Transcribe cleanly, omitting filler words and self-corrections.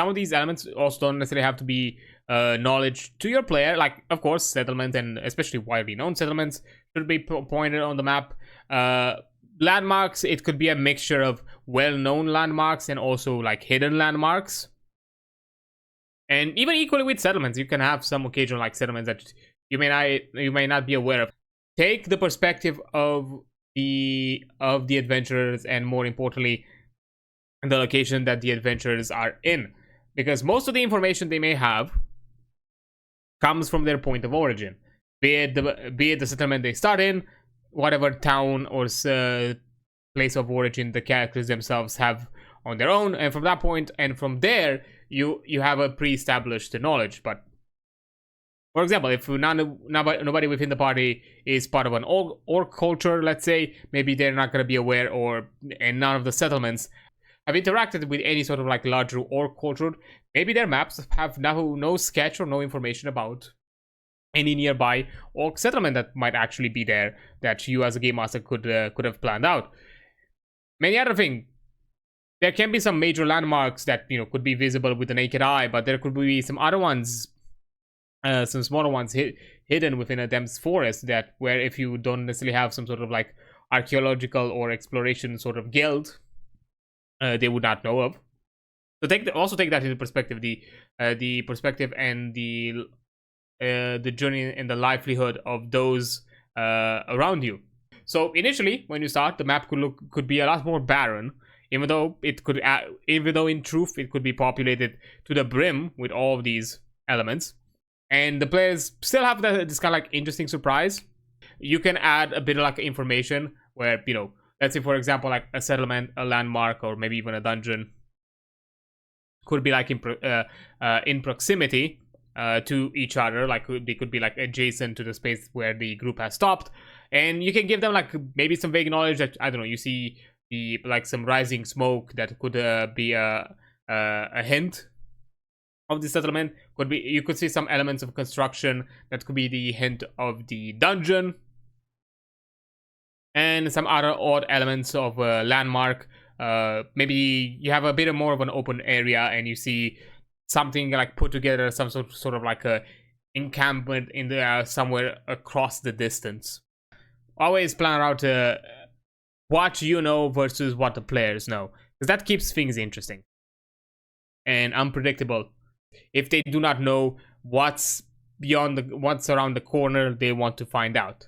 some of these elements also don't necessarily have to be knowledge to your player. Like, of course, settlements, and especially widely known settlements, should be pointed on the map. Landmarks, it could be a mixture of well-known landmarks and also like hidden landmarks. And even equally with settlements, you can have some occasional like settlements that you may not be aware of. Take the perspective of the adventurers, and more importantly, the location that the adventurers are in, because most of the information they may have comes from their point of origin, be it the settlement they start in, whatever town or place of origin the characters themselves have on their own, and from that point and from there you have a pre-established knowledge. But for example, if nobody within the party is part of an orc culture, let's say, maybe they're not going to be aware, and none of the settlements have interacted with any sort of like larger orc culture. Maybe their maps have no sketch or no information about any nearby orc settlement that might actually be there, that you as a game master could have planned out. Many other things. There can be some major landmarks that could be visible with the naked eye, but there could be some other ones, some smaller ones hidden within a dense forest, that where if you don't necessarily have some sort of like archaeological or exploration sort of guild, they would not know of. So also take that into perspective, the perspective and the journey and the livelihood of those around you. So initially, when you start, the map could be a lot more barren, even though in truth it could be populated to the brim with all of these elements, and the players still have this kind of like interesting surprise. You can add a bit of like information where, let's say for example, like a settlement, a landmark, or maybe even a dungeon could be like in proximity to each other, like they could be like adjacent to the space where the group has stopped, and you can give them like maybe some vague knowledge that, I don't know, you see like some rising smoke that could be a hint of the settlement. You could see some elements of construction that could be the hint of the dungeon, and some other odd elements of a landmark. Maybe you have a bit more of an open area and you see something like put together, some sort of like a encampment in there somewhere across the distance. Always plan out what you know versus what the players know, because that keeps things interesting and unpredictable. If they do not know what's around the corner, they want to find out.